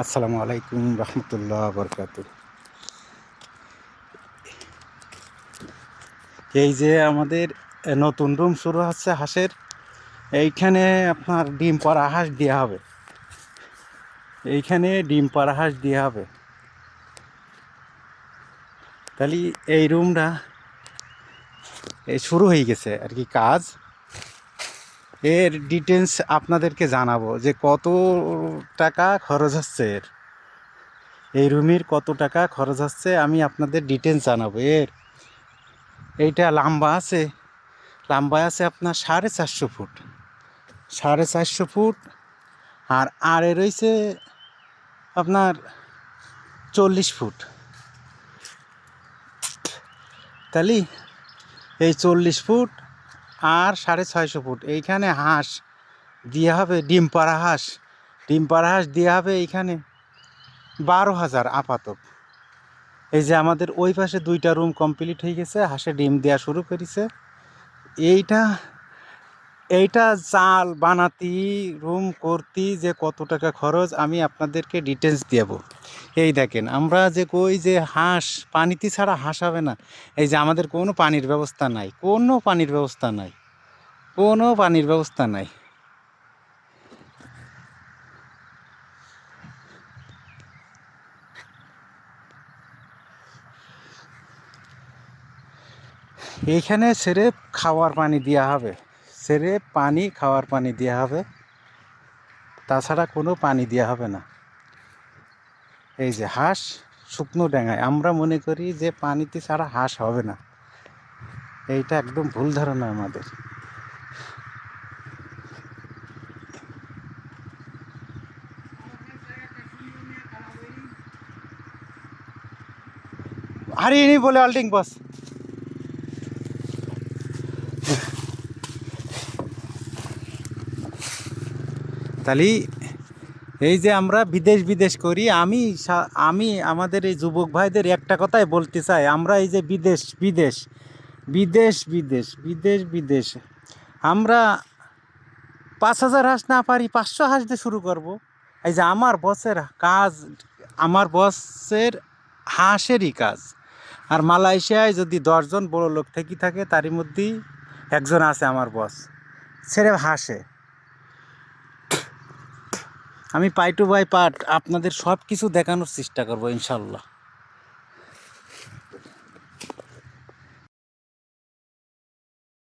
আসসালামু আলাইকুম রহমতুল্লাহ বরকাত। এই যে আমাদের নতুন রুম শুরু হচ্ছে হাঁসের, এইখানে আপনার ডিম পাড়া হাঁস দেওয়া হবে। এইখানে ডিম পাড়া হাঁস দেওয়া হবে। তাহলে এই রুমটা এই শুরু হয়ে গেছে আর কি কাজ। এর ডিটেলস আপনাদেরকে জানাবো যে কত টাকা খরচ হচ্ছে, এই রুমের কত টাকা খরচ হচ্ছে আমি আপনাদের ডিটেলস জানাবো। এইটা লম্বা আছে আপনার 450 ফুট, 450 ফুট। আর আড়ে রয়েছে আপনার 40 ফুট। তাহলে এই 40 ফুট আর 650 ফুট এইখানে হাঁস দেওয়া হবে, ডিম পাড়া হাঁস দেওয়া হবে এইখানে 12,000 আপাতত। এই যে আমাদের ওই পাশে 2টা রুম কমপ্লিট হয়ে গেছে, হাঁসে ডিম দেওয়া শুরু করেছে। এইটা এইটা চাল বানাতি রুম করতে যে কত টাকা খরচ আমি আপনাদেরকে ডিটেলস দেব। এই দেখেন, আমরা যে কই যে হাঁস পানিতে ছাড়া হাঁস হবে না, এই যে আমাদের কোনো পানির ব্যবস্থা নাই, কোনো পানির ব্যবস্থা নাই, কোনো পানির ব্যবস্থা নাই। এইখানে স্রেফ খাওয়ার পানি দেওয়া হবে, স্রেফ পানি খাওয়ার পানি দেওয়া হবে, তাছাড়া কোনো পানি দেওয়া হবে না। এই যে হাঁস শুকনো ডাঙায়, আমরা মনে করি যে পানিতে ছাড়া হাঁস হবে না, এইটা একদম ভুল ধারণা আমাদের। হারিয়ে নি বলে অল্টিং বস। তাহলে এই যে আমরা বিদেশ করি, আমি আমাদের এই যুবক ভাইদের একটা কথাই বলতে চাই, আমরা এই যে বিদেশ আমরা 5,000 হাঁস না পারি 500 হাঁস দিয়ে শুরু করব। এই যে আমার বসের কাজ, আমার বসের হাঁসেরই কাজ। আর মালয়েশিয়ায় যদি 10 জন বড় লোক থেকে থাকে, তারই মধ্যেই একজন আছে আমার বস, ছেড়ে হাসে। আমি পাই টু বাই পার্ট আপনাদের সব কিছু দেখানোর চেষ্টা করব ইনশাল্লাহ।